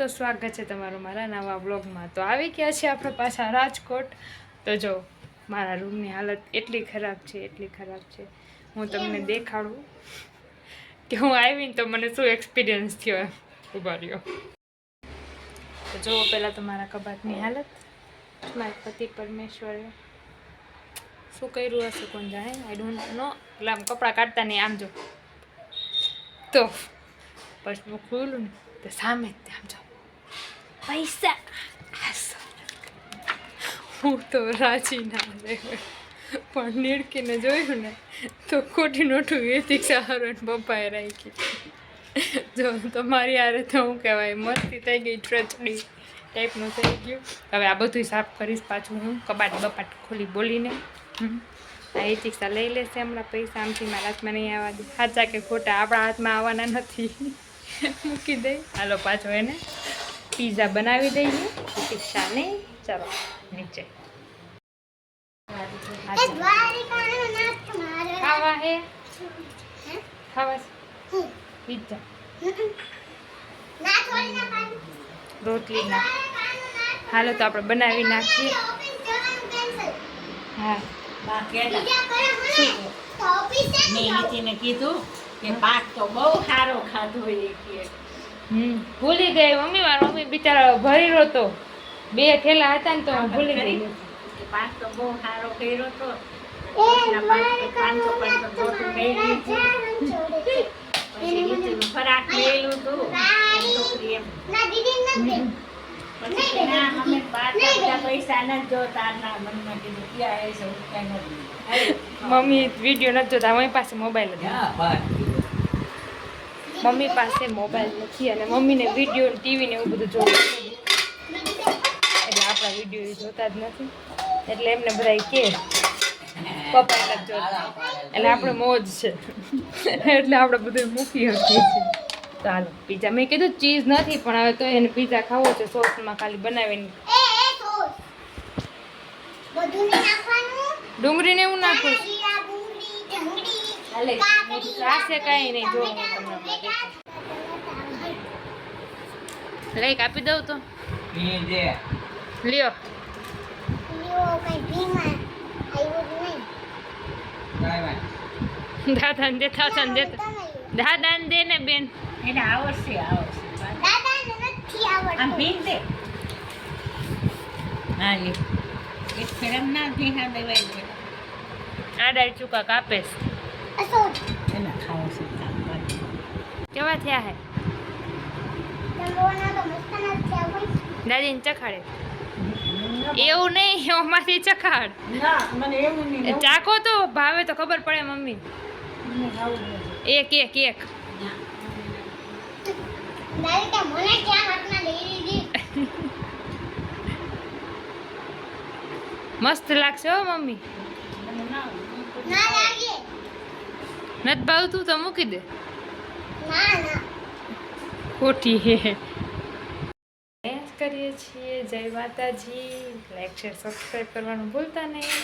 તો સ્વાગત છે તમારું મારા નવા બ્લોગમાં। તો આવી ગયા છે આપણે પાછા રાજકોટ। તો જો મારા રૂમની હાલત એટલી ખરાબ છે હું તમને દેખાડું કે હું આવીને તો મને શું એક્સપિરિયન્સ થયો એમ। ઉભા રહ્યો તો જો પહેલાં તો મારા કબાટની હાલત, મારા પતિ પરમેશ્વરે શું કર્યું હશે કોણ જાણે, આઈ ડોન્ટ નો। એટલે આમ કપડાં કાઢતા નહીં, આમ જો તો પછી ખુલ્લું ને તો સામે જ આમ જો પૈસા। હું તો રાજી ના રહે, પણ નીડકીને જોયું ને તો ખોટી નોટું વેતી સહારો ને પપ્પાએ રાખી। જો તમારી હારે તો શું કહેવાય, મસ્તી થઈ ગઈ, ટ્રચડી ટાઈપનું થઈ ગયું। હવે આ બધું સાફ કરીશ પાછું હું, કબાટ બપાટ ખોલી બોલીને। આ એતિક્ષા લઈ લેશે હમણાં પૈસા, આમથી મારા હાથમાં નહીં આવવા દે, સાચા કે ખોટા આપણા હાથમાં આવવાના નથી। મૂકી દઈ, હાલો પાછો એને પીઝા બનાવી દઈએ એતિક્ષાને। ચાલો નીચે ખાવા હે, ખાવા પીઝા રોટલી ના, હાલો તો આપણે બનાવી નાખીએ। હા મેં કીધું કે પાક તો બહુ સારો ખાધો એ કે ભૂલી ગઈ મમ્મી, મારા મમ્મી બિચારા ભરી રહ્યો તો, 2 થેલા હતા ને તો હું ભૂલી ગઈ કે પાક તો બહુ સારો કર્યો તો। 500 રોટલી લઈ લીધી, પછી નીચેનું ખોરાક લેલું હતું છોકરી એમ, પછી કે ના અમે બધા પૈસા નથી જોતા, ના મનમાં કીધું ક્યાં એ છે કઈ નથી। મમ્મી વિડીયો નથી જોતા, મમ્મી પાસે મોબાઈલ નથી, મમ્મી પાસે મોબાઈલ નથી અને મમ્મીને વિડીયો ટીવી ને એવું બધું જોવું એટલે આપણા વિડીયો જોતા જ નથી, એટલે એમને બધા કે પપ્પા નથી જોતા, એટલે આપણે મોજ છે એટલે આપણે બધું મૂકી શકીએ છીએ। તો હાલો પીઝા, મેં કીધું ચીઝ નથી પણ હવે તો એને પીઝા ખાવો છે સોસમાં ખાલી બનાવીને, ડુંગળીને એવું નાખું રાસે કાંઈ નહીં। જો હું તમને લઈ આપી દઉં તો લ્યો, દાદાને દેતા દાદાને દે ને બેન, એને આવડશે આમ ભીન દે, હા લે એક ફેરમ ના ભીના દેવાય, આડા ચૂકા કાપે એના ખાવા છે કેવા થયા હે દાદીને ચખાડે, એવું નહીં એમાંથી ચખાડ, ના મને એવું નહીં, ચાખો તો ભાવે તો ખબર પડે મમ્મી। એક એક એક મસ્ત લાગશે હો મમ્મી, નથી ભાવતું તો મૂકી દે, ખોટી હે। કરીએ છીએ, જય માતાજી, લાઈક શેર સબસ્ક્રાઈબ કરવાનું ભૂલતા નહીં।